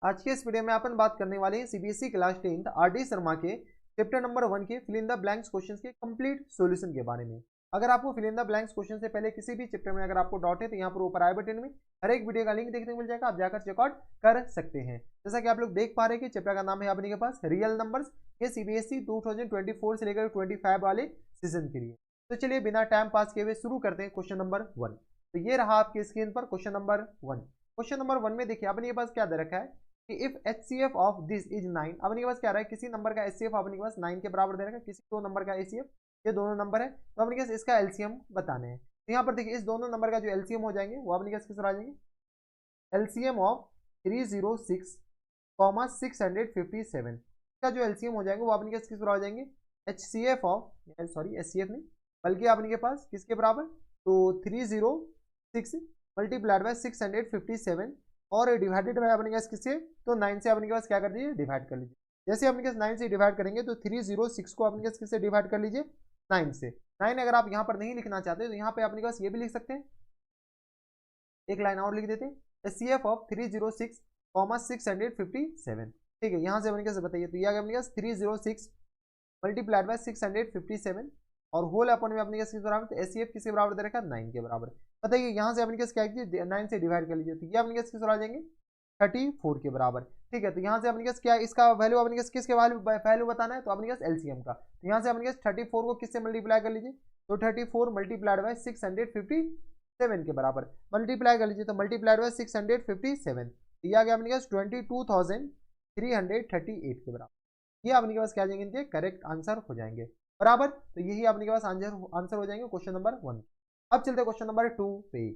आज के इस वीडियो में अपन बात करने वाले हैं CBSE class 10th RD Sharma के चैप्टर नंबर 1 के fill in the blanks questions के कंप्लीट सॉल्यूशन के बारे में। अगर आपको fill in the blanks question से पहले किसी भी चैप्टर में अगर आपको डाउट है तो यहाँ पर ऊपर आई बटन में हर एक वीडियो का लिंक देखने को मिल जाएगा, आप जाकर चेकआउट कर सकते हैं। जैसा कि आप लोग देख पा रहे हैं कि चैप्टर का नाम है अपने के पास रियल नंबर्स, ये सीबीएसई 2024 से लेकर 25 वाले सीजन के लिए। तो चलिए बिना टाइम पास किए हुए शुरू करते हैं क्वेश्चन नंबर 1। तो ये रहा आपकी स्क्रीन पर क्वेश्चन नंबर 1। क्वेश्चन नंबर 1 में देखिए अपने के पास क्या दे रखा है कि if HCF of this is 9, अपने के पास क्या रहा है, किसी नंबर का HCF अपने के पास 9 के बराबर दे रखा है, किसी दो नंबर का HCF, ये दोनों नंबर है, तो अपने के पास इसका एलसीएम बताने हैं। तो यहाँ पर देखिए इस दोनों नंबर का जो एलसीएम हो जाएंगे वो अपने के पास किस तरह आ जाएंगे, एलसीएम ऑफ 306, 657 का जो एलसीएम हो जाएंगे वो अपने के पास किस तरह हो जाएंगे, HCF ऑफ, सॉरी HCF नहीं बल्कि अपने के पास किसके बराबर, तो 306 मल्टीप्लाइड बाय 657 और डिवाइडेड बाय अपने पास किससे, तो 9 से अपने के पास क्या कर दीजिए, डिवाइड कर लीजिए। जैसे अपने पास 9 से डिवाइड करेंगे तो 306 को अपने पास किससे डिवाइड कर लीजिए, 9 से। 9 अगर आप यहाँ पर नहीं लिखना चाहते तो यहाँ पे अपने पास ये भी लिख सकते हैं, एक लाइन और लिख देते हैं, HCF ऑफ 306, 657। ठीक है, यहाँ से अपने पास बताइए, तो ये अपने पास 306 मल्टीप्लाइड बाय 657 और होल अपन में अपने किसके बराबर, तो HCF किसके बराबर दे रखा है, 9 के बराबर। बताइए यहाँ से अपने पास क्या कीजिए, 9 से डिवाइड कर लीजिए, तो ये अपने किसके आ जाएंगे 34 के बराबर। ठीक है, तो यहाँ से अपने पास क्या, इसका वैल्यू अपने पास किसके वैल्यू बताना है, तो अपने पास एलसीएम का। तो यहाँ से अपने पास 34 को किससे मल्टीप्लाई कर लीजिए, तो 34 मल्टीप्लाइड बाय 657 के बराबर मल्टीप्लाई कर लीजिए, तो मल्टीप्लाइड बाय 657, ये आ गया अपने पास 22,338 के बराबर। ये आपके पास क्या जाएंगे, इनके करेक्ट आंसर हो जाएंगे बराबर। तो यही आपके पास आंसर हो जाएंगे क्वेश्चन नंबर 1। अब चलते हैं क्वेश्चन नंबर 2 पे।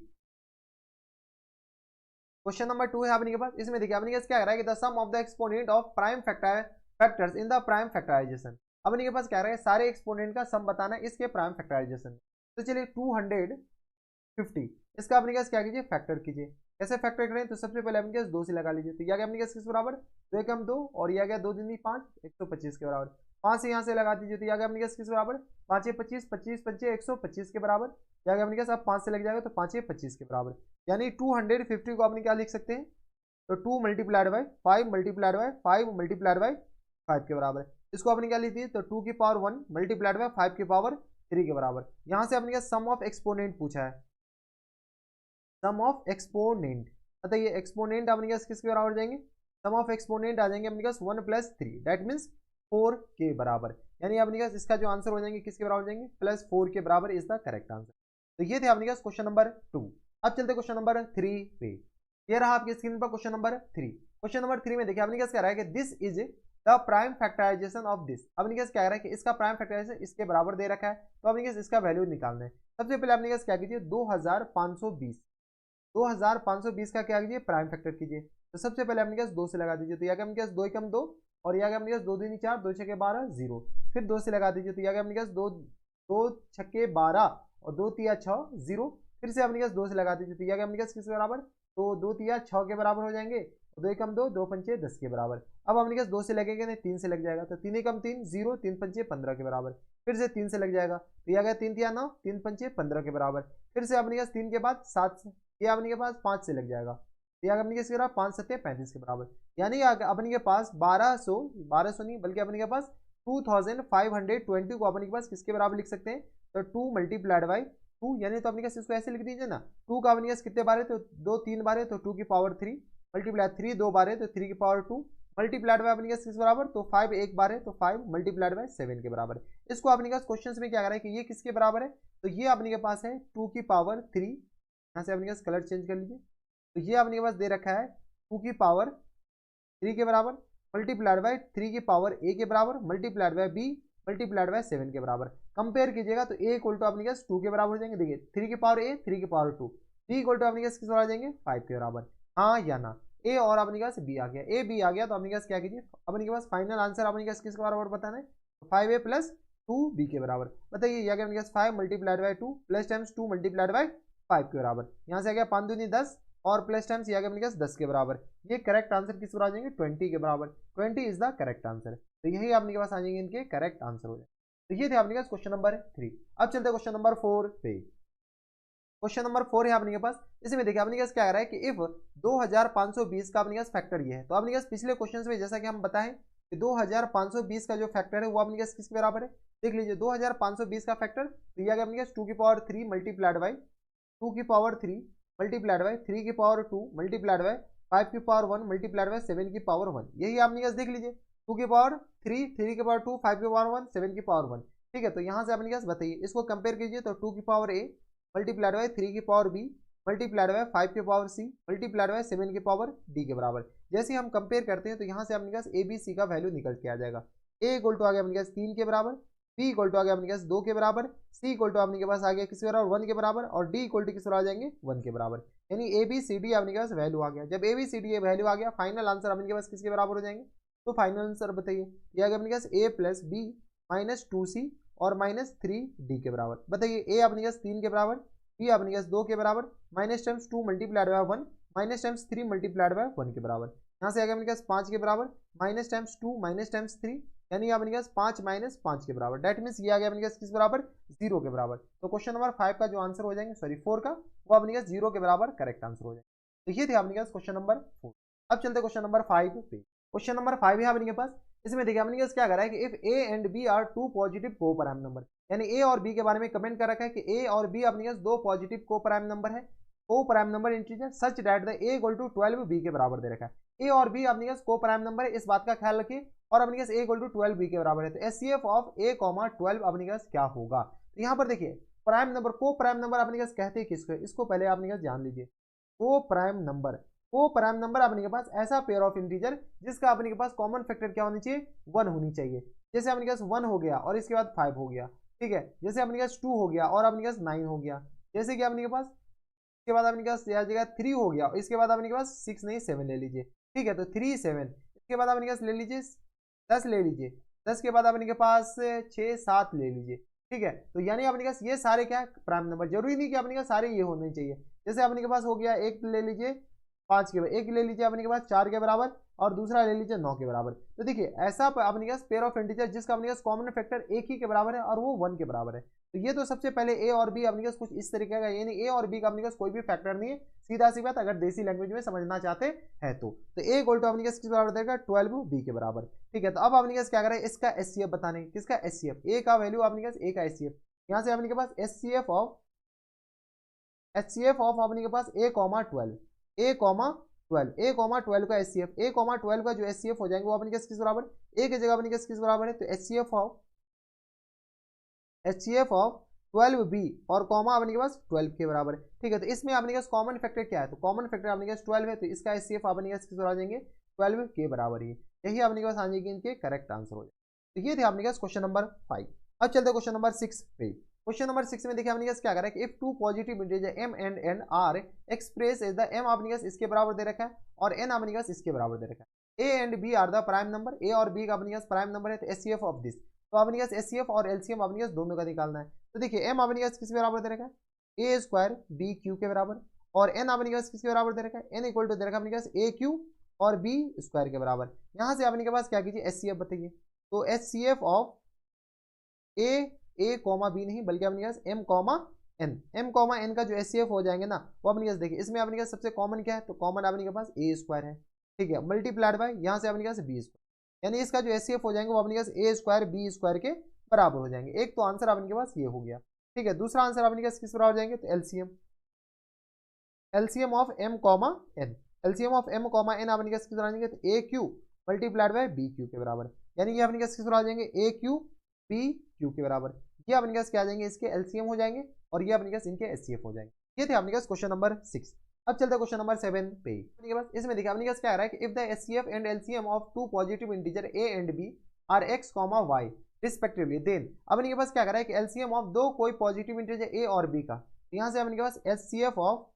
क्वेश्चन नंबर 2 है आपके पास, इसमें देखिए आपके पास क्या रहा है कि the sum of the exponent of prime factors in the prime factorisation. अपने के पास क्या रहा है, सारे एक्सपोनेंट का सम बताना है इसके प्राइम फैक्टराइजेशन। तो चलिए 250, इसका अपने पास क्या कीजिए, फैक्टर कीजिए। कैसे फैक्टर करें, तो सबसे पहले अपने पास 2 से लगा लीजिए, तो यह अपने पास किस बराबर, 2 एकम 2 और यह गया 2 दूनी 5, 125 के बराबर। 5 से यहाँ से लगा दीजिए, तो यह गया अपने पास किस बराबर, 5 25, 25 25 125 के बराबर। यह गया अपने पास, अब 5 से लग जाएगा तो 5 25 के बराबर, यानी 250 को अपने क्या लिख सकते हैं, तो 2 multiplied by 5 multiplied by 5 multiplied by 5 के बराबर। इसको अपने क्या लीजिए, तो 2 की पावर 1 मल्टीप्लाइड बाय 5 की पावर 3 के बराबर। यहाँ से अपने सम ऑफ एक्सपोनेंट पूछा है, सम ऑफ एक्सपोनेंट, बताइए एक्सपोनेंट अपने पास किसके बराबर जाएंगे, सम ऑफ एक्सपोनेंट आ जाएंगे अपने पास 1 + 3 दैट मीन्स 4 के बराबर, यानी अपने पास इसका जो आंसर हो जाएंगे किसके बराबर जाएंगे, +4 के बराबर इज द करेक्ट आंसर। तो ये थे अपने पास क्वेश्चन नंबर 2। अब चलते क्वेश्चन नंबर 3 पे। ये रहा आपकी स्क्रीन पर क्वेश्चन नंबर 3। क्वेश्चन नंबर 3 में देखिए अपने पास क्या रहा है कि this is the prime factorisation of this. अपने पास क्या रहा है कि इसका प्राइम फैक्टराइजेशन इसके बराबर दे रखा है, तो अपने पास इसका वैल्यू निकालना है। सबसे पहले अपने पास क्या कीजिए, 2520 का क्या कीजिए, प्राइम फैक्टर कीजिए। तो सबसे पहले अपने पास 2 से लगा दीजिए, तो यह अपने पास 2 एकम 2 और यह अपने पास 2 दूनी 4, 2 छक्के 12 0। फिर 2 से लगा दीजिए, तो यह अपने पास 2 छक्के 12 और 2 तिया 6 0। फिर से अपने पास 2 से लगा दीजिए, तो यह अपने पास किसके बराबर, तो 2 तिया 6 के बराबर हो जाएंगे, 2 एकम 2, 2 पंचे 10 के बराबर। अब अपने पास 2 से लगेंगे नहीं, 3 से लग जाएगा, तो 3 एकम 3 0, 3 पंचे 15 के बराबर। फिर से 3 से लग जाएगा, तो यह गया 3 तिया 9, 3 पंचे 15 के बराबर। फिर से अपने पास 3 के बाद 7, ये अपने के पास 5 से लग जाएगा, ये अपने के 5 7 35 के बराबर, यानी अपने के पास 1200 नहीं बल्कि अपने के पास 2520 को अपने के पास किसके बराबर लिख सकते हैं, तो 2 मल्टीप्लाइड बाई 2, यानी तो अपने के इसको ऐसे लिख दीजिए ना, 2 का अपने कितने बार है, तो 2 3 बार है, तो 2 की पावर 3 मल्टीप्लाई 3 2 बार है, तो 3 की पावर 2 मल्टीप्लाइड बाय अपने किस बराबर, तो 5 एक बार है, तो 5 मल्टीप्लाइड बाय 7 के बराबर। इसको अपने पास क्वेश्चन में क्या कर रहा है कि ये किसके बराबर है, तो ये अपने के पास है 2 की पावर 3, यहाँ से अपने पास कलर चेंज कर लीजिए, तो ये अपने पास दे रखा है 2 की पावर 3 के बराबर मल्टीप्लाइड बाय 3 की पावर a के बराबर multiplied by b multiplied by 7 के बराबर। कंपेयर कीजिएगा तो a इक्वल टू अपने पास 2 के बराबर हो जाएंगे, देखिए 3 की पावर a 3 की पावर 2, b इक्वल टू अपने पास किस बराबर जाएंगे 5 के बराबर, हाँ या ना, a और अपने पास b आ गया, a b आ गया, तो अपने पास क्या कीजिए, अपने के पास फाइनल आंसर अपने पास किसके बराबर बताना है, 5a + 2b के बराबर। बताइए यह अपने पास 5 multiplied by 2 plus times 2 multiplied by 5 के बराबर, यहाँ से आ गया 5 दूनी 10 और प्लस टाइम्स यह अपने पास 10 के बराबर। ये करेक्ट आंसर किस पर आ जाएंगे, 20 के बराबर, 20 इज द करेक्ट आंसर। तो यही आपके पास आ जाएंगे इनके करेक्ट आंसर हो जाए। तो ये थे आपके पास क्वेश्चन नंबर 3। अब चलते हैं क्वेश्चन नंबर 4 पे। क्वेश्चन नंबर 4 है अपने के पास। इसमें देखिए अपने पास क्या आ रहा है कि इफ 2520 का अपने पास फैक्टर ये है, तो अपने पास पिछले क्वेश्चन में जैसा कि हम बताएं कि 2520 का जो फैक्टर है वो अपने पास किसके बराबर है, देख लीजिए 2520 का फैक्टर तो ये आ गया अपने पास 2 की पावर 3 मल्टीप्लाइड बाई 2 की पावर 3 मल्टीप्लाइड बाई 3 की पावर 2 मल्टीप्लाइड बाई 5 की पावर 1 मल्टीप्लाइड बाई 7 की पावर 1। यही अपने पास देख लीजिए 2 की पावर 3 3 की पावर 2 5 की पावर 1 7 की पावर 1। ठीक है, तो यहाँ से अपने पास बताइए इसको कंपेयर कीजिए तो 2 की पावर a मल्टीप्लाइड बाई 3 की पावर b मल्टीप्लाइड बाई 5 की पावर c मल्टीप्लाइड बाई 7 की पावर d के बराबर। जैसे हम कंपेयर करते हैं तो यहाँ से अपने पास a b c का वैल्यू निकल के आ जाएगा। a इक्वल टू आ गया अपने पास 3 के बराबर, b इक्वल टू आ गया अपने पास 2 के बराबर, c इक्वल टू अपने के पास आ गया किसके बराबर 1 के बराबर, और d इक्वल टू किस आ जाएंगे 1 के बराबर। यानी a b c d अपने के पास वैल्यू आ गया। जब a b c d value आ गया फाइनल आंसर अपने के पास किसके बराबर हो जाएंगे, तो फाइनल आंसर बताइए ये आ गया अपने पास a plus B minus 2c और माइनस 3d के बराबर। बताइए a अपने पास 3 के बराबर, b अपने पास 2 के बराबर, minus times 2 multiplied by 1 minus times 3 multiplied by 1 के बराबर। यहाँ से आ गया अपने पास 5 के बराबर माइनस टाइम्स 2 माइनस टाइम्स 3 यानी अपने पास 5 माइनस 5 के बराबर। डेट मीन्स ये आ गया अपने पास किस बराबर 0 के बराबर। तो क्वेश्चन नंबर 5 का जो आंसर हो जाएंगे सॉरी 4 का वो अपने पास 0 के बराबर करेक्ट आंसर हो जाएगा। तो ये थे अपने पास क्वेश्चन नंबर 4। अब चलते क्वेश्चन नंबर 5 पे। क्वेश्चन नंबर 5 है अपने पास। इसमें देखिए अपने पास क्या कर रहा है कि if A and B are two positive coprime number, यानी ए और बी के बारे में कमेंट कर रखा है कि ए और बी अपने पास दो पॉजिटिव को प्राइम नंबर है, coprime number integer such that the A equal to 12 B के बराबर दे रखा है। ए और बी अपने पास को प्राइम नंबर है, इस बात का ख्याल रखिए, और अपने पास ए इक्वल टू 12 बी के बराबर है। तो एचसीएफ ऑफ ए कॉमा 12 अपने पास क्या होगा, तो यहाँ पर देखिए प्राइम नंबर को प्राइम नंबर अपने पास कहते हैं किसको, इसको पहले अपने पास जान लीजिए। को प्राइम नंबर, को प्राइम नंबर अपने के पास ऐसा पेयर ऑफ इंटीजर जिसका अपने के पास कॉमन फैक्टर क्या होनी चाहिए 1 होनी चाहिए। जैसे अपने के पास 1 हो गया और इसके बाद 5 हो गया, ठीक है। जैसे अपने के पास 2 हो गया और अपने के पास 9 हो गया। जैसे कि अपने के पास इसके बाद अपने के पास आ जाएगा 3 हो गया, इसके बाद अपने के पास 6 नहीं 7 ले लीजिए, ठीक है। तो 3 7, इसके बाद अपने के पास ले लीजिए 10 ले लीजिए, 10 के बाद अपने के पास 6 7 ले लीजिए, ठीक है। तो यानी अपने के पास ये सारे क्या है प्राइम नंबर, जरूरी नहीं कि अपने के पास सारे ये होने चाहिए। जैसे अपने के पास हो गया एक ले लीजिए 5 के, एक ले लीजिए अपने के पास 4 के बराबर और दूसरा ले लीजिए 9 के बराबर। तो देखिए ऐसा अपने के पास पेयर ऑफ इंटीजर जिसका अपने पास कॉमन फैक्टर एक ही के बराबर है और वो 1 के बराबर है। तो ये तो सबसे पहले ए और बी अपने पास कुछ इस तरीके का, यानी ए और बी का अपने पास कोई भी फैक्टर नहीं है, सीधा सी बात अगर देसी लैंग्वेज में समझना चाहते हैं तो ए इक्वल टू अपने पास किस बराबर देगा 12 बी के बराबर, ठीक है। तो अब अपने पास क्या करें इसका एचसीएफ बताने, किसका एचसीएफ, ए का वैल्यू अपने पास ए का एचसीएफ, यहाँ से अपने के पास एचसीएफ ऑफ अपने के पास A comma 12, A comma 12, A comma 12 का एचसीएफ, ए कॉमा 12 का जो एचसीएफ हो जाएंगे वो अपने किस बराबर, ए की जगह अपने किस बराबर है, तो एचसीएफ ऑफ 12 बी और कॉमा अपने के पास 12 के बराबर है, ठीक है। तो इसमें अपने के पास कॉमन फैक्टर क्या है, तो कॉमन फैक्टर अपने के पास 12 है, तो इसका एचसीएफ अपने के किस आ जाएंगे 12 के बराबर ही, यही अपने के पास आ जाएगी इनके करेक्ट आंसर हो जाएगा। तो ये थे अपने के पास क्वेश्चन नंबर 5। अब चलते क्वेश्चन नंबर 6 पे। क्वेश्चन नंबर 6 में देखिए अपने पास क्या कर रहा है कि if two positive integer m and n are express as the m अपने पास इसके बराबर दे रखा है और n अपने पास इसके बराबर दे रखा है। a and b are the prime number, a और b का अपने पास प्राइम नंबर है, तो एचसीएफ ऑफ दिस, तो अपने पास एचसीएफ और एलसीएम अपने पास दोनों का निकालना है। तो देखिए m अपने पास किसके बराबर दे रखा है a स्क्वायर b क्यू के बराबर, और n अपने पास किसके बराबर दे रखा है n इक्वल टू दे रखा है अपने पास a क्यू और b स्क्वायर के बराबर। यहाँ से अपने के पास क्या कीजिए एचसीएफ बताइए, तो HCF of A comma B नहीं बल्कि अपने पास m कॉमा n का जो एचसीएफ हो जाएंगे ना वो अपने पास देखिए इसमें अपने पास सबसे कॉमन क्या है, तो कॉमन अपने के पास ए स्क्वायर है, ठीक है, मल्टीप्लाइड बाय यहाँ से अपने पास बी स्क्वायर, यानी इसका जो एचसीएफ हो जाएंगे वो अपने पास ए स्क्वायर बी स्क्वायर के बराबर हो जाएंगे। एक तो आंसर अपने के पास ये हो गया, ठीक है। दूसरा आंसर अपने पास किस बराबर हो जाएंगे, तो LCM of m comma n, LCM of m comma n अपने पास किस बराबर जाएंगे, तो A Q multiplied by B Q के बराबर, यानी ये अपने पास किस बराबर आ जाएंगे ए क्यू बी क्यू के बराबर। ये अपने पास क्या आ जाएंगे इसके एलसीएम हो जाएंगे और ये अपने पास इनके एचसीएफ हो जाएंगे। ये थे अपने पास क्वेश्चन नंबर 6। अब चलते हैं क्वेश्चन नंबर 7 पे। अपने पास इसमें देखिए अपने पास क्या आ रहा है कि if the HCF and LCM of two positive integer A and B are X comma Y respectively, then अपने के पास क्या कर रहा है कि एलसीएम ऑफ दो कोई पॉजिटिव इंटीजर ए और बी का, तो यहाँ से अपने के पास HCF of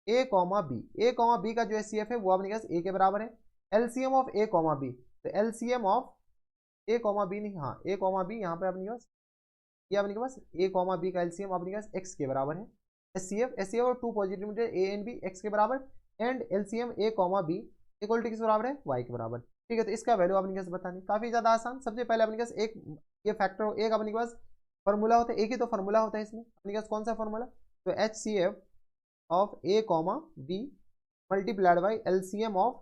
A comma B का जो एचसीएफ है वो अपने पास ए के बराबर है। LCM of A comma B, तो LCM of A comma B नहीं, हाँ ए कॉमा बी यहाँ पे अपने पास ये अपने के पास ए कॉमा बी का एलसीएम अपने पास एक्स के बराबर है। एचसीएफ और two positive integer A and B X के बराबर, and LCM A comma B equal to किस बराबर है वाई के बराबर, ठीक है। तो इसका वैल्यू अपने पास बतानी काफी ज्यादा आसान। सबसे पहले अपने पास एक ये फैक्टर एक अपने पास फॉर्मूला होता है, एक ही तो फॉर्मूला होता है इसमें, अपने पास कौन सा फॉर्मूला तो HCF of A comma B multiplied by LCM of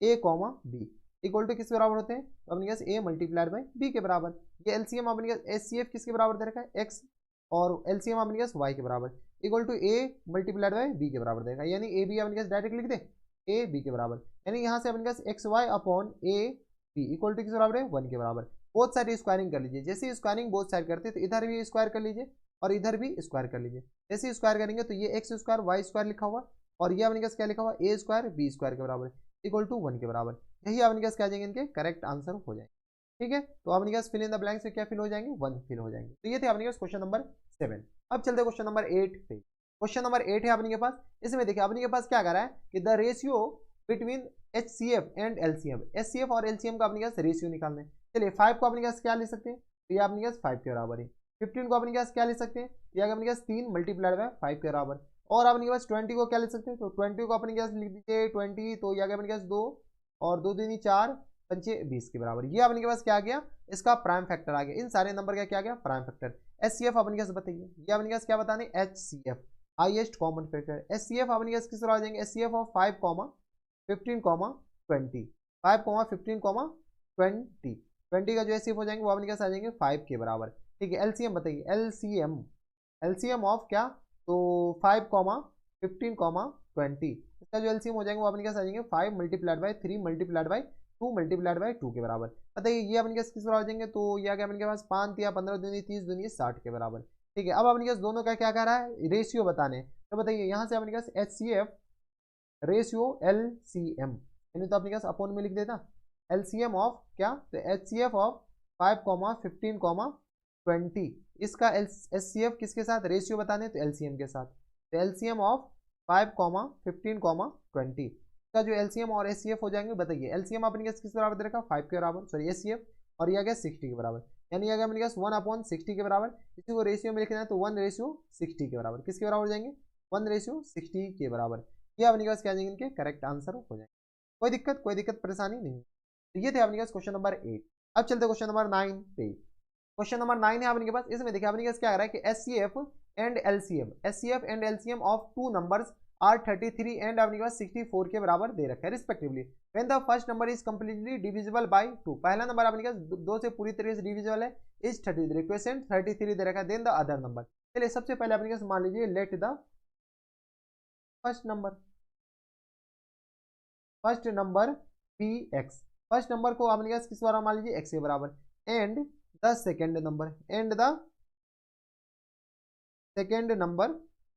A comma B equal to किसके बराबर होते हैं? तो अपने पास A मल्टीप्लाइड बाई B के बराबर। ये LCM अपने पास HCF किसके बराबर दे रखा है? X, और LCM अपने पास Y के बराबर equal to A multiplied by B के बराबर देगा, यानी ए बी अपने पास डायरेक्ट लिख दे A B के बराबर, यानी यहाँ से अपने पास XY upon A B equal to किस बराबर है? 1 के बराबर। बोथ साइड स्क्वायरिंग कर लीजिए, जैसे स्क्वायरिंग बोथ साइड करते हैं तो इधर भी स्क्वायर कर लीजिए और इधर भी स्क्वायर कर लीजिए। जैसे स्क्वायर करेंगे तो ये एक्स स्क्वायर वाई स्क्वायर लिखा हुआ और ये अपने पास क्या लिखा हुआ? ए स्क्वायर बी स्क्वायर के बराबर इक्वल टू 1 के बराबर। यही अपने पास क्या आ जाएंगे? इनके करेक्ट आंसर हो जाएंगे। ठीक है, तो अपने पास फिल इन द ब्लैंक से क्या फिल हो जाएंगे? 1 फिल हो जाएंगे। तो ये थे अपने पास क्वेश्चन नंबर 7। अब चलते क्वेश्चन नंबर 8 पे। क्वेश्चन नंबर 8 है अपने के पास, इसमें देखिए अपने के पास क्या कर रहा है कि the ratio between HCF and LCM, HCF और LCM का अपने पास रेशियो निकालना है। चलिए 5 को अपने पास क्या ले सकते हैं? तो ये अपने पास 5 के बराबर है। 15 को अपने पास क्या ले सकते हैं? ये अपने पास 3 मल्टीप्लाइड बाय 5 के बराबर। और अपने पास 20 को क्या ले सकते हैं? तो 20 को अपने पास लिख दीजिए 20, तो ये अपने पास 2 और 2 दूनी 4 पंचे 20 के बराबर। ये अपने के पास क्या आ गया? इसका प्राइम फैक्टर आ गया। इन सारे नंबर का क्या आ गया? Prime factor. HCF अपने पास बताइए, ये अपने पास क्या बताने? HCF highest common factor. HCF अपने पास किस तरह आ जाएंगे? HCF ऑफ 5, 15, 20, 5, 15, 20, 20 का जो HCF हो जाएंगे वो अपने पास आ जाएंगे 5 के बराबर। ठीक है, LCM बताइए, LCM ऑफ क्या? तो 5, 15, 20, इसका जो LCM हो जाएंगे वो अपने पास आ जाएंगे 5 multiplied by 3 multiplied by 2 multiplied by 2 के बराबर। बताइए ये अपने पास किस बराबर आ जाएंगे? तो यह क्या अपने पास 5 या 15 दूनी 30 दूनी 60 के बराबर। ठीक है, अब अपने पास दोनों का क्या कर रहा है? रेशियो बताने। तो बताइए यहाँ से अपने पास HCF रेशियो LCM, यानी तो अपने पास अपॉन में लिख देता LCM ऑफ क्या? तो HCF ऑफ 5, 15, 20, इसका HCF किसके साथ रेशियो बताने? तो LCM के साथ। तो LCM ऑफ 5, 15, 20 का जो LCM और HCF हो जाएंगे बताइए। LCM अपने पास किस बराबर दे रखा? 5 के बराबर, सॉरी HCF, और यह गया 60 के बराबर, यानी अगर अपने पास 1/60 के बराबर। इसी को रेशियो में लिखना है तो 1/60 के बराबर। किसके बराबर हो जाएंगे? 1/60 के बराबर। ये अपने पास क्या जाएंगे? इनके करेक्ट आंसर हो जाएंगे। कोई दिक्कत परेशानी नहीं। तो ये थे अपने पास क्वेश्चन नंबर 8। अब चलते क्वेश्चन नंबर 9 पे। क्वेश्चन नंबर 9 है अपने पास, इसमें देखिए अपने पास क्या आ रहा है कि HCF and LCM of two numbers are 33 and अपने पास 64 के बराबर दे रखा है respectively. When the first number is completely divisible by 2, पहला नंबर अपने पास 2 से पूरी तरीके से डिविजिबल है, इज 33, क्वेश्चन 33 दे रखा है, देन द अदर नंबर। चलिए सबसे पहले अपने पास मान लीजिए let the first number be X. First number को अपने पास किस बराबर मान लीजिए? एक्स के बराबर। And the second number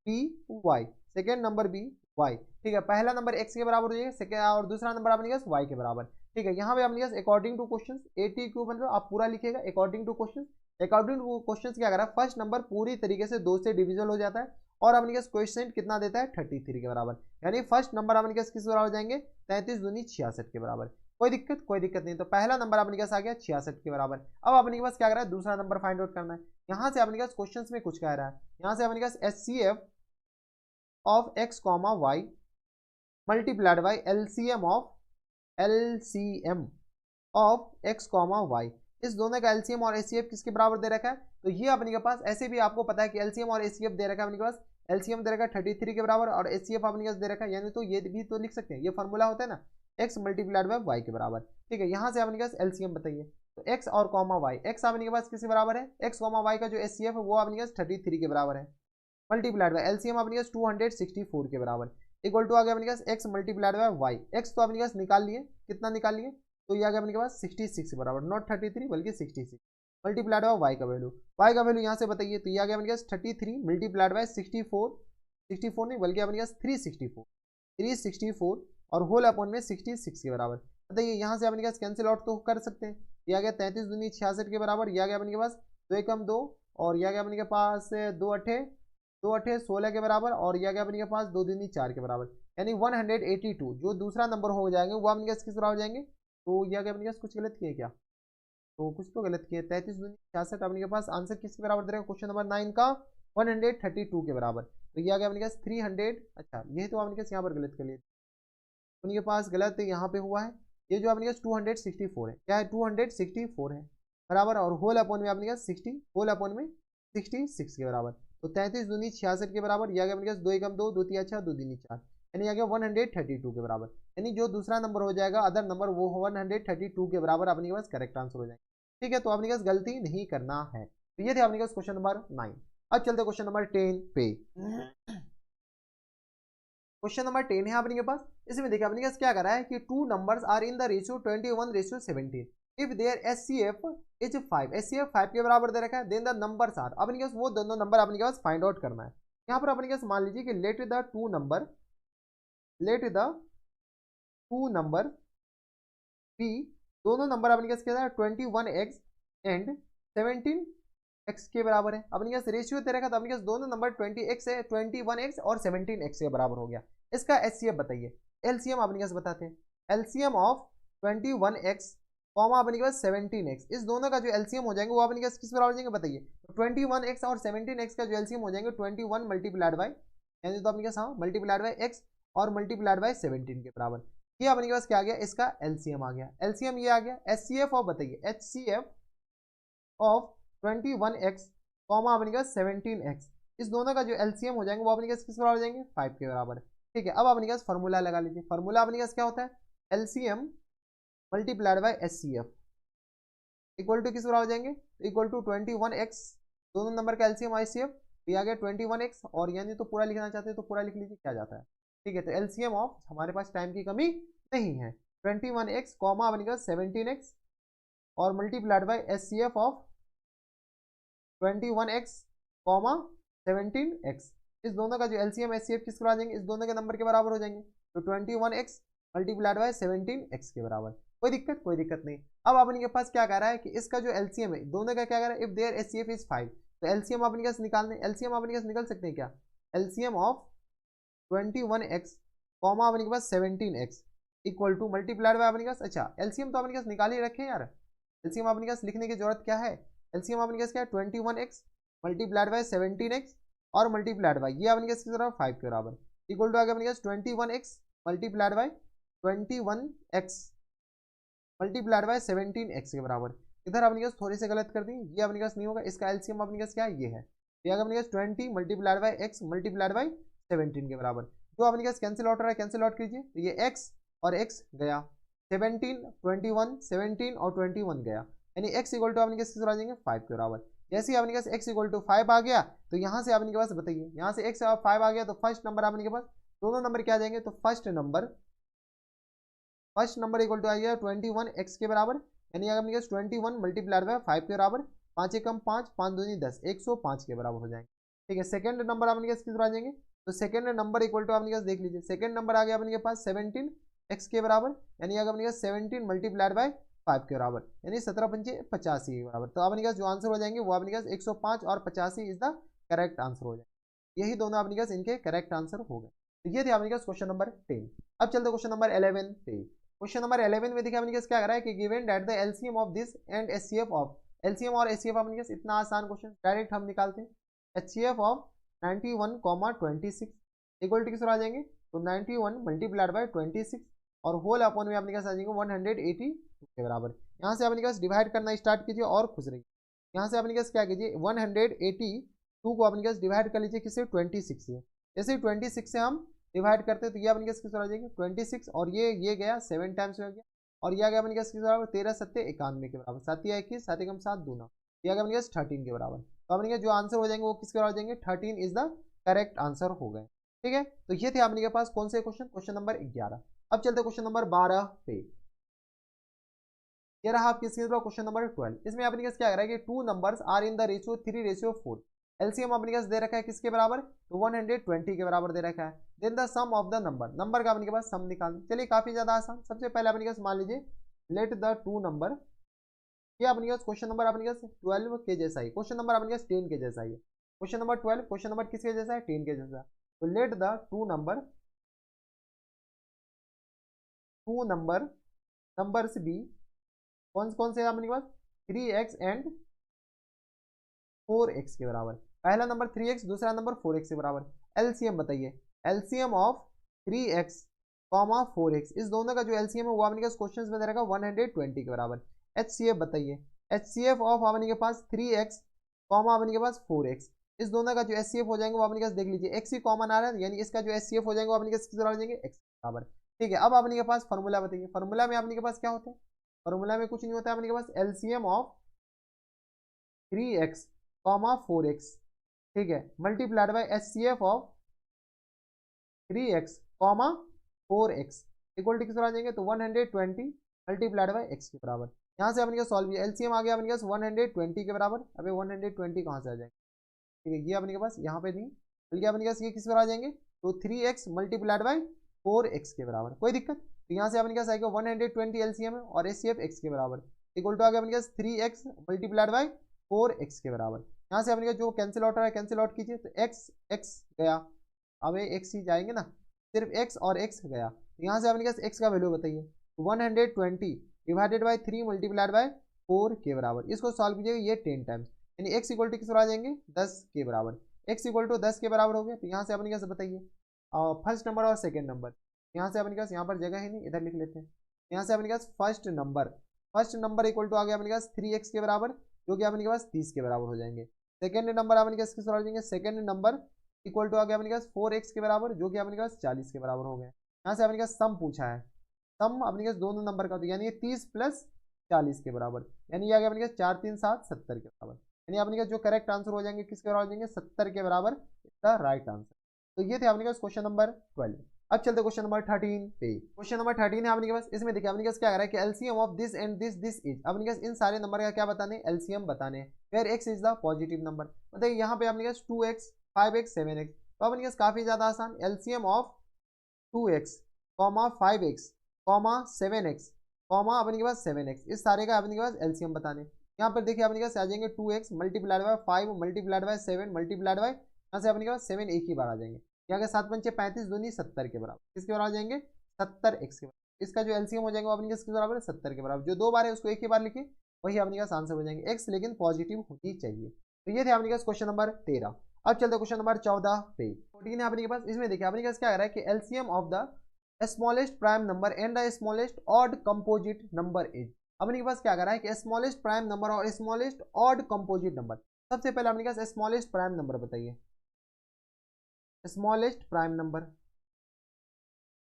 be Y, second number be Y. ठीक है, पहला नंबर एक्स के बराबर हो जाएगा, सेकेंड और दूसरा नंबर अपने पास वाई के बराबर। ठीक है, यहाँ पे अपने पास अकॉर्डिंग टू क्वेश्चन 80 मतलब आप पूरा लिखिएगा according to question. According to question क्या करा? फर्स्ट नंबर पूरी तरीके से 2 से डिविजल हो जाता है और अपने पास क्वेश्चन कितना देता है? 33 के बराबर, यानी फर्स्ट नंबर अपने पास किस बराबर हो जाएंगे? 33 दूनी 66 के बराबर। कोई दिक्कत नहीं। तो पहला नंबर अपने पास आ गया 66 के बराबर। अब अपने पास क्या कर रहा है? दूसरा नंबर फाइंड आउट करना है। यहाँ से अपने पास क्वेश्चन में कुछ कह रहा है, यहाँ से अपने पास HCF of x, y multiplied by LCM of x, y, इस दोनों का LCM और HCF किसके बराबर दे रखा है? तो ये अपने के पास ऐसे भी आपको पता है कि LCM और HCF दे रखा है अपने के पास। LCM दे रखा है 33 के बराबर और HCF अपने पास दे रखा है, यानी तो ये भी तो लिख सकते हैं, ये फॉर्मूला होता है ना x मल्टीप्लाइड बाई वाई के बराबर। ठीक है, यहाँ से अपने पास LCM बताइए, तो x और y, x अपने के पास किसके बराबर है? x, y का जो HCF है वो अपने पास 33 के बराबर है, मल्टीप्लाइड बाई LCM अपने पास 264 के बराबर इक्वल टू आ गया अपने पास x multiplied by Y. x तो अपने पास निकाल लिए, कितना निकाल लिए? तो ये आ गया अपने पास 66 के बराबर, नॉट 33 बल्कि 66 मल्टीप्लाइड बाई वाई का वैल्यू यहाँ से बताइए। तो ये आ गया अपने पास 33 मल्टीप्लाइड बाई 64 नहीं बल्कि अपने पास 364 और होल अपॉन में 66 के बराबर। बताइए यहाँ से अपने पास कैंसिल आउट तो कर सकते हैं। ये आ गया 33 दूनी 66 के बराबर, ये आ गया अपने पास 2 एकम 2 और ये आ गया अपने पास 2 अठे 16 के बराबर और यह गया अपने के पास 2 दूनी 4 के बराबर, यानी 182 जो दूसरा नंबर हो जाएंगे वो अपने किस बराबर हो जाएंगे? तो यह गया अपने पास कुछ गलत किए क्या? तो कुछ तो गलत किए। 33 दूनी 66 अपने के पास आंसर किसके बराबर दे रहा है? क्वेश्चन नंबर 9 का 132 के बराबर। तो यह गया अपने पास 300, अच्छा यही तो अपने पास यहाँ पर गलत कर लिए, उनके पास गलत यहाँ पे हुआ है। ये जो अपने पास 264 है, क्या है? 264 है बराबर, और होल अपॉन में अपने पास 60, होल अपॉन में 66 के बराबर। तो 33 दूनी 66 के बराबर, ये आ गया अपने पास 2 एकम 2, 2 तिया 6, 2 दूनी 4, यानी आ गया 132 के बराबर। यानी जो दूसरा नंबर हो जाएगा अदर नंबर वो 132 के बराबर अपने पास करेक्ट आंसर हो जाएगा। ठीक है, तो अपने पास गलती नहीं करना है। तो ये थे अपने पास क्वेश्चन नंबर 9। अब चलते क्वेश्चन नंबर 10 पे। क्वेश्चन नंबर 10 है अपने पास। इसमें देखिए अपने पास क्या कर रहा है कि two numbers are in the ratio 21:17 if their HCF is 5, HCF 5 के बराबर दे रखा है, देन द नंबर्स आर, अपने पास वो दोनों नंबर अपने पास फाइंड आउट करना है। यहाँ पर अपने पास मान लीजिए कि let the two number be, दोनों नंबर अपने पास क्या है 21x एंड 17x के बराबर है। अपने पास रेशियो दे रखा था, अपने पास दोनों नंबर 20x है, 21x और 17x के बराबर हो गया। इसका एचसीएफ बताइए। एलसीएम अपने पास बताते हैं। एलसीएम ऑफ 21x कॉमा अपने पास 17x, इस दोनों का जो एलसीएम हो जाएंगे वो अपने पास किस बराबर हो जाएंगे बताइए। तो 21x और 17x का जो एलसीएम हो जाएंगे 21 मल्टीप्लाइड बाई, यानी तो अपने पास हाँ मल्टीप्लाइड बाई x और मल्टीप्लाइड बाई 17 के बराबर। ये अपने पास क्या आ गया, इसका एलसीएम आ गया। एलसीएम ये आ गया। एचसीएफ ऑफ बताइए, एचसीएफ ऑफ 21x कॉमा अपने पास 17x, इस दोनों का जो एलसीएम हो जाएंगे वो अपने पास किस बराबर हो जाएंगे 5 के बराबर। ठीक है, अब अपने पास फॉर्मूला लगा लीजिए। फॉर्मूला अपने पास क्या होता है, LCM multiplied by HCF equal to किस बराबर हो जाएंगे, इक्वल टू 21x, दोनों नंबर का एलसीएम आईसीएफ ये आ गया 21x, और यानी तो पूरा लिखना चाहते हैं तो पूरा लिख लीजिए, क्या जाता है। ठीक है, तो एलसीएम ऑफ, हमारे पास टाइम की कमी नहीं है, 21x कॉमा अपने पास 17x और multiplied by HCF of 21x comma 17x, इस दोनों का जो एलसीएम एचसीएफ किस बराबर आ जाएंगे, इस दोनों के नंबर के बराबर हो जाएंगे। तो 21x मल्टीप्लाइड बाय 17x के बराबर। कोई दिक्कत नहीं। अब अपने के पास क्या कह रहा है कि इसका जो एलसीएम है दोनों का क्या कह रहा है, इफ देयर एचसीएफ इज 5, तो एलसीएम अपने पास निकालने, एलसीएम अपने पास निकल सकते हैं क्या, एलसीएम ऑफ 21x कॉमा अपने के पास 17x equal two multiplied by अपने पास, अच्छा एलसीएम तो अपने पास निकाल ही रखे यार, एलसीएम अपने पास लिखने की जरूरत क्या है। एलसीएम अपने पास क्या है 21x मल्टीप्लाइड बाय 17x और मल्टीप्लाइड बाय ये अपने पास किस बराबर 5 के बराबर, इक्वल टू आ गया अपने पास 21x multiplied by 21x multiplied by 17x के बराबर। इधर अपने पास थोड़ी सी गलत कर दी, ये अपने पास नहीं होगा, इसका एलसीएम अपने पास क्या है, ये है, ये अपने पास 20 multiplied by x multiplied by 17 के बराबर। जो अपने पास कैंसिल आउट रहा है कैंसिल आउट कीजिए, तो ये x और x गया, 17 21 17 और 21 गया, यानी x इक्वल टू अपने पास किस आ जाएंगे 5 के बराबर। जैसे ही अपने पास x इक्वल टू 5 आ गया तो यहाँ से अपने के पास बताइए, यहाँ से x 5 आ गया तो फर्स्ट नंबर अपने के पास, दोनों नंबर क्या आ जाएंगे, तो फर्स्ट नंबर इक्वल टू आ गया 21x के बराबर, यानी अगर अपने पास 21 मल्टीप्लाइड बाय 5 के बराबर, 5 एकम 5 5 दूनी 10, 105 के बराबर हो जाएंगे। ठीक है, सेकंड नंबर अपने पास किस आ जाएंगे, तो सेकंड नंबर इक्वल टू अपने पास देख लीजिए, सेकंड नंबर आ गया अपने पास 17x के बराबर, यानी अगर अपने पास 17 मल्टीप्लाइड बाय 5 के बराबर, यानी 17 पंचे 85 के बराबर। तो अपने पास जो आंसर हो जाएंगे वो अपने पास 105 और 85 इज द करेक्ट आंसर हो जाएंगे। यही दोनों अपने पास इनके करेक्ट आंसर हो गए। तो ये थे अपने पास क्वेश्चन नंबर 10। अब चलते क्वेश्चन नंबर 11 पे। क्वेश्चन नंबर 11 में देखिए अपने पास क्या कर रहा है कि given that the LCM of this and HCF of, LCM और एचसीएफ अपने पास इतना आसान क्वेश्चन डायरेक्ट हम निकालते हैं। एचसीएफ ऑफ 91,26 इक्वल टू किस आ जाएंगे, तो 91 मल्टीप्लाइड बाय 26 और होल अपॉन में अपने पास आ जाएंगे 182 के बराबर। यहाँ से अपने पास डिवाइड करना स्टार्ट कीजिए और खुश रहिए। यहाँ से अपने पास क्या कीजिए 182 को अपने पास डिवाइड कर लीजिए किससे 26 से, जैसे 26 से हम डिवाइड करते हैं तो ये अपने पास किस आ जाएंगे 26 और ये गया 7 टाइम्स हो गया, और ये आ गया अपने पास किस बराबर 13 7 91 के बराबर, 7 या 21 7 एकम 7 दूना, ये आ गया अपने पास 13 के बराबर। तो अपने जो आंसर हो जाएंगे वो किसके बराबर हो जाएंगे 13 इज द करेक्ट आंसर हो गए। ठीक है, तो ये थे अपने के पास कौन से क्वेश्चन, क्वेश्चन नंबर 11। अब चलते क्वेश्चन नंबर 12 पे। ये रहा आपकी स्क्रीन पर क्वेश्चन नंबर 12। इसमें अपने पास क्या कर रहा है कि two numbers are in the ratio 3:4, LCM अपने पास दे रखा है किसके बराबर, तो 120 के बराबर दे रखा है। Then the sum of the number का अपने के पास सम निकाल। चलिए काफी ज्यादा आसान। सबसे पहले अपने पास मान लीजिए लेट द टू नंबर, ये अपने पास क्वेश्चन नंबर अपने पास 12 के जैसा ही, क्वेश्चन नंबर अपने पास 10 के जैसा ही है। क्वेश्चन नंबर 12 क्वेश्चन नंबर किसके जैसा है 10 के जैसा। तो let the two numbers be, कौन से अपने पास 3x एंड 4x के बराबर। पहला नंबर 3x, दूसरा नंबर 4x के बराबर। एलसीएम बताइए, LCM of 3x comma 4x, इस दोनों का जो एलसीएम है वो अपने पास क्वेश्चन में दे रखा 120 के बराबर। एचसीएफ बताइए, एचसीएफ ऑफ अपने के पास 3x कॉमा अपने के पास 4x, इस दोनों का जो एचसीएफ हो जाएंगे वो अपने पास देख लीजिए, एक्स ही कॉमन आ रहा है, यानी इसका जो एचसीएफ हो जाएंगे वो अपने पास किस बराबर जाएंगे, एक्स बराबर। ठीक है, अब अपने के पास फॉर्मूला बताइए, फॉर्मूला में अपने के पास क्या होता है, फॉर्मूला में कुछ नहीं होता है अपने के पास, एलसीएम ऑफ 3x, 4x, ठीक है, multiplied by HCF of 3x, 4x equal to किस आ जाएंगे, तो 120 मल्टीप्लाइड बाय x के बराबर। यहाँ से अपने का सॉल्व किया, एलसीएम आ गया अपने पास 120 के बराबर। अबे 120 कहाँ से आ जाएंगे, ठीक है, ये अपने के पास यहाँ पे नहीं, बल्कि अपने पास ये किस पर आ जाएंगे, तो 3x मल्टीप्लाइड बाय 4x के बराबर, कोई दिक्कत। तो यहाँ से अपने पास आएगा 120 एलसीएम है और एचसीएफ x के बराबर इक्वल टू आ गया अपने पास 3x मल्टीप्लाइड बाय 4x के बराबर। यहाँ से अपने का जो कैंसिल आउट है कैंसिल आउट कीजिए, तो x गया, अब x ही जाएंगे ना, सिर्फ x और x गया। तो यहाँ से अपने पास x का वैल्यू बताइए, 120 डिवाइडेड बाय 3 मल्टीप्लाइड बाय 4 के बराबर। इसको सॉल्व कीजिएगा, ये 10 टाइम्स, यानी x इक्वल टू किस आ जाएंगे, 10 के बराबर। x इक्वल टू 10 के बराबर हो गया। तो यहाँ से अपने पास बताइए फर्स्ट नंबर और सेकेंड नंबर, यहाँ से अपने पास यहाँ पर जगह है नहीं, इधर लिख लेते हैं। यहाँ से अपने पास फर्स्ट नंबर इक्वल टू आ गया अपने पास 3x के बराबर, जो कि अपने पास 30 के बराबर हो जाएंगे। सेकेंड नंबर अपने पास किस बराबर हो जाएंगे, सेकेंड नंबर इक्वल टू आ गया अपने पास 4x के बराबर, जो कि अपने पास 40 के बराबर हो गए। यहाँ से अपने पास सम पूछा है, सम अपने पास दोनों नंबर का, तो यानी 30 प्लस 40 के बराबर, यानी ये आ गया अपने पास 4 3 7 70 के बराबर। यानी अपने पास जो करेक्ट आंसर हो जाएंगे किसके बराबर हो जाएंगे, 70 के बराबर, इसका राइट आंसर। तो ये थे अपने पास क्वेश्चन नंबर 12। अब चलते क्वेश्चन नंबर 13 पे। क्वेश्चन नंबर 13 है अपने के पास, इसमें देखिए अपने पास क्या आ रहा है कि LCM of this and this is, अपने पास इन सारे नंबर का क्या बताने, एलसीएम बताने, where X is the positive number. बताइए यहाँ पे अपने पास 2x 5x 7x, तो अपने पास काफी ज्यादा आसान, LCM of 2x, 5x, 7x, अपने के पास 7x, इस सारे का अपने के पास एलसीएम बताने। यहाँ पर देखिए अपने के पास आ जाएंगे 2x multiplied by 5 multiplied by 7 multiplied by, यहाँ से अपने के पास 7 एक ही बार आ जाएंगे, यहाँ के 7 पंचे 35 दूनी 70 के बराबर, किसके बराबर आ जाएंगे, 70x के बराबर। इसका जो एलसीएम हो जाएगा वो अपने किसके बराबर है, 70 के बराबर। जो दो बार है उसको एक ही बार लिखिए, वही अपने पास आंसर हो जाएंगे, x लेकिन पॉजिटिव होनी चाहिए। तो ये थे अपने पास क्वेश्चन नंबर 13। अब चलते क्वेश्चन नंबर 14 पे। 14 है अपने के पास, इसमें देखिए अपने पास क्या आ रहा है कि LCM of the smallest prime number and the smallest odd composite number is. अपने के पास क्या कर रहा है कि स्मॉलेस्ट प्राइम नंबर और स्मॉलेस्ट ऑड कंपोजिट नंबर। सबसे पहले अपने पास स्मॉलेस्ट प्राइम नंबर बताइए, smallest prime number,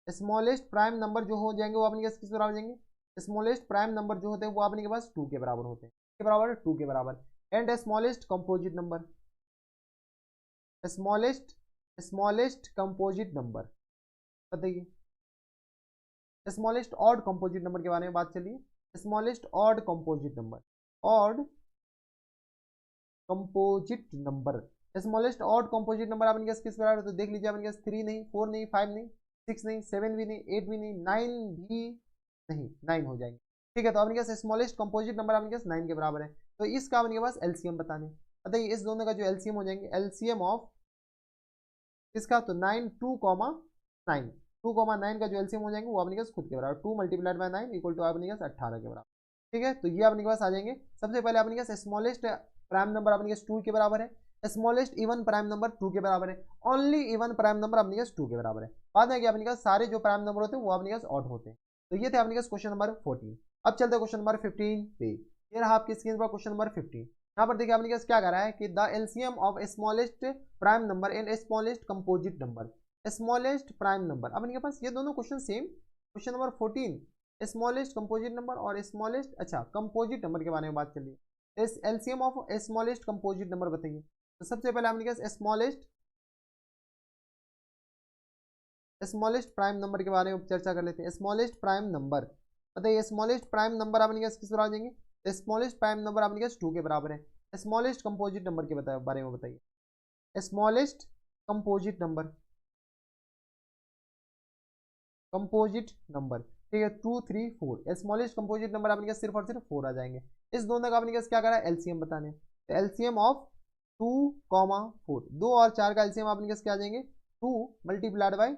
smallest prime number जो हो जाएंगे वो अपने पास किस बराबर जाएंगे, स्मॉलेस्ट प्राइम नंबर जो होते हैं वो अपने के पास 2 के बराबर होते हैं, के बराबर 2 के बराबर। And smallest composite number, smallest composite number बताइए। स्मॉलेस्ट ऑड कंपोजिट नंबर के बारे में बात चलिए, smallest odd composite number, odd composite number, smallest odd composite number अपने पास किस बराबर, तो देख लीजिए अपने पास 3 नहीं, 4 नहीं, 5 नहीं, 6 नहीं, 7 भी नहीं, 8 भी नहीं, 9 भी नहीं, 9 हो जाएंगे। ठीक है, तो अपने पास स्मॉलेस्ट कंपोजिट नंबर अपने पास 9 के बराबर है। तो इसका अपने पास एलसीएम बताने, बताइए इस दोनों का जो एलसीएम हो जाएंगे, एलसीएम ऑफ किसका, तो 9 2,9 का जो एलसीएम हो जाएंगे वो अपने पास खुद के बराबर, 2 मल्टीप्लाइड बाय 9 इक्वल टू अपने पास 18 के बराबर। ठीक है, तो ये अपने पास आ जाएंगे। सबसे पहले अपने पास स्मॉलेस्ट प्राइम नंबर अपने पास 2 के बराबर है, स्मॉलेस्ट इवन प्राइम नंबर 2 के बराबर है, ओनली इवन प्राइम नंबर अपने पास 2 के बराबर है। बाद में अपने पास सारे जो प्राइम नंबर होते हैं वो अपने पास ऑड होते हैं। तो ये थे अपने पास क्वेश्चन नंबर 14। अब चलते हैं क्वेश्चन नंबर 15 पे। ये रहा आपकी स्क्रीन पर क्वेश्चन नंबर 15। यहाँ पर देखिए अपने पास क्या कर रहा है कि the LCM of smallest prime number and smallest composite number, smallest prime number. अब इनके पास ये दोनों question same, question number 14 smallest composite number और स्मॉलेस्ट, अच्छा कंपोजिट नंबर के बारे में बात चलिए, LCM of smallest composite number बताइए। तो सबसे पहले हमने कहा स्मॉलेस्ट प्राइम नंबर के बारे में चर्चा कर लेते हैं। स्मॉलेस्ट प्राइम नंबर बताइए, स्मॉलेस्ट प्राइम नंबर आपने कहा किस बराबर देंगे, तो स्मॉलेस्ट प्राइम नंबर आपने कहा 2 के बराबर है। स्मॉलेस्ट कंपोजिट नंबर के बारे में बताइए, smallest composite number, composite number, ठीक है 2 3 4, स्मॉलेस्ट कंपोजिट नंबर आपने सिर्फ और सिर्फ 4 आ जाएंगे। इस दोनों का आपने क्या करा है, एलसीएम बताने, तो एलसीएम ऑफ 2, 4, 2 और 4 का एलसीएम आपने क्या आ जाएंगे, 2 मल्टीप्लाइड बाय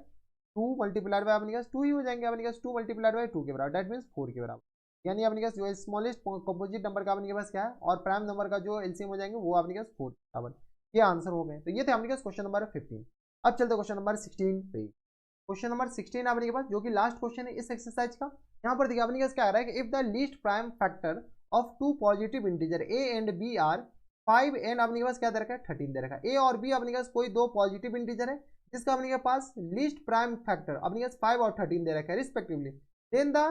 2 मल्टीप्लाइड बाय आपने 2 ही हो जाएंगे, आपने 2 मल्टीप्लाइड बाय 2 के बराबर, दैट मींस 4 के बराबर। यानी आपने जो स्मॉलेस्ट कंपोजिट नंबर का आपके पास क्या है और प्राइम नंबर का जो एलसीएम हो जाएंगे वो आपके पास 4 के बराबर। ये आंसर हो गए। तो ये थे आपके पास क्वेश्चन नंबर 15। अब चलते क्वेश्चन नंबर 16 पे। क्वेश्चन नंबर 16 आपके पास जो कि लास्ट क्वेश्चन है इस एक्सरसाइज का। यहाँ पर देखिए आपके पास क्या आ रहा है कि if the least prime factor of 2 positive integer a and b are 5 and अपने पास क्या दे रखा है 13 दे रखा है। ए और बी अपने पास कोई दो पॉजिटिव इंटीजर है जिसका अपने पास लीस्ट प्राइम फैक्टर अपने पास 5 और 13 दे रखा है रिस्पेक्टिवली। देन द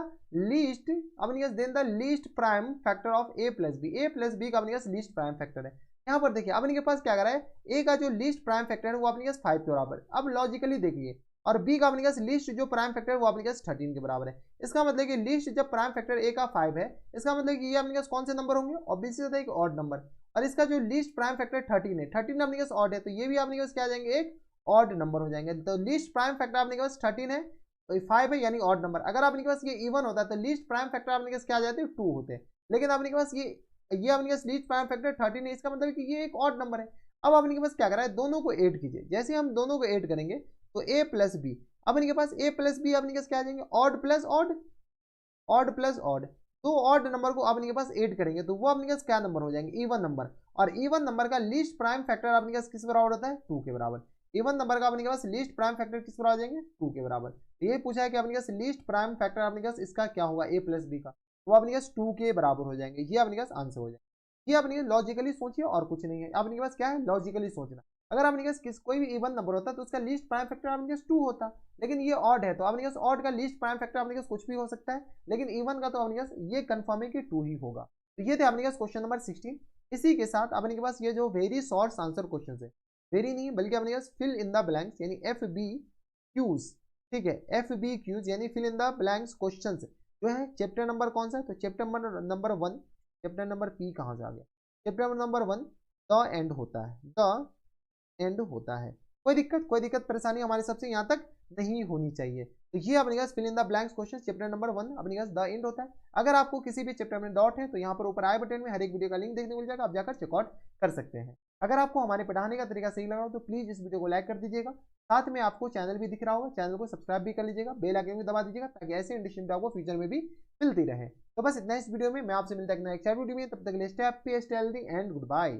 लीस्ट अपने पास then the least prime factor of A plus B का अपने पास लीस्ट प्राइम फैक्टर है। यहाँ पर देखिए अपने के पास क्या कर रहा है ए का जो लीस्ट प्राइम फैक्टर है वो अपने पास 5 के बराबर। अब लॉजिकली देखिए और बी का अपने पास लीस्ट जो प्राइम फैक्टर है वो अपने पास 13 के बराबर है। इसका मतलब कि लीस्ट जब प्राइम फैक्टर ए का 5 है इसका मतलब कि ये अपने पास कौन से नंबर होंगे ऑब्वियसली एक ऑड नंबर। और इसका जो लीस्ट प्राइम फैक्टर 13 है 13 अपने पास ऑड है तो ये भी अपने पास क्या आ जाएंगे एक ऑड नंबर हो जाएंगे। तो लीस्ट प्राइम फैक्टर अपने पास 13 है तो 5 है यानी ऑड नंबर। अगर आपके पास ये इवन होता है तो लीस्ट प्राइम फैक्टर आपके पास क्या आ जाते हैं 2 होते हैं। लेकिन आपके पास ये अपने पास लीस्ट प्राइम फैक्टर 13 है इसका मतलब कि ये एक ऑड नंबर है। अब आपके पास क्या करा है दोनों को ऐड कीजिए। जैसे हम दोनों को ऐड करेंगे तो ए प्लस बी अब इनके पास ए प्लस बी अपने पास क्या आ जाएंगे odd plus odd odd plus odd. दो ऑड नंबर को अपने पास ऐड करेंगे तो वो अपने पास क्या नंबर हो जाएंगे इवन नंबर। और इवन नंबर का लीस्ट प्राइम फैक्टर अपने पास किस बराबर होता है 2 के बराबर। इवन नंबर का अपने पास लीस्ट प्राइम फैक्टर किस बराबर आ जाएंगे 2 के बराबर। ये पूछा है कि अपने पास लीस्ट प्राइम फैक्टर अपने पास इसका क्या होगा ए प्लस बी का वो अपने पास 2 के बराबर हो जाएंगे। ये अपने पास आंसर हो जाएगा। ये अपने लॉजिकली सोचिए और कुछ नहीं है। अपने पास क्या है लॉजिकली सोचना। अगर आपके पास कोई भी इवन नंबर होता तो उसका लीस्ट प्राइम फैक्टर आपके पास 2 होता। लेकिन ये ऑड है तो आपके पास ऑड का लीस्ट प्राइम फैक्टर आपके पास कुछ भी हो सकता है लेकिन इवन का तो आपके पास ये कंफर्म है कि 2 ही होगा। तो ये थे आपके पास क्वेश्चन नंबर 16। इसी के साथ आपके पास ये जो वेरी शॉर्ट आंसर क्वेश्चन है वेरी नहीं बल्कि आपके पास फिल इन द ब्लैंक्स यानी FBQs ठीक है FBQs यानी fill in the blanks question जो है चैप्टर नंबर कौन सा है तो chapter number 1 chapter number P कहाँ से आ गया चैप्टर नंबर 1 द एंड होता है द एंड होता है। कोई दिक्कत परेशानी हमारे सबसे यहाँ तक नहीं होनी चाहिए। तो ये अपने पास fill in the blanks question chapter number 1 अपने पास द एंड होता है। अगर आपको किसी भी चैप्टर में डाउट है तो यहाँ पर ऊपर आई बटन में हर एक वीडियो का लिंक देखने को मिल जाएगा आप जाकर चेकआउट कर सकते हैं। अगर आपको हमारे पढ़ाने का तरीका सही लगा हो तो प्लीज इस वीडियो को लाइक कर दीजिएगा। साथ में आपको चैनल भी दिख रहा होगा चैनल को सब्सक्राइब भी कर लीजिएगा बेल आइकन भी दबा दीजिएगा ताकि ऐसे इंटरेस्टिंग आपको फ्यूचर में भी मिलती रहे। तो बस इतना इस वीडियो में मैं आपसे मिलता है नेक्स्ट वीडियो में तब तक के लिए stay happy stay healthy and good bye.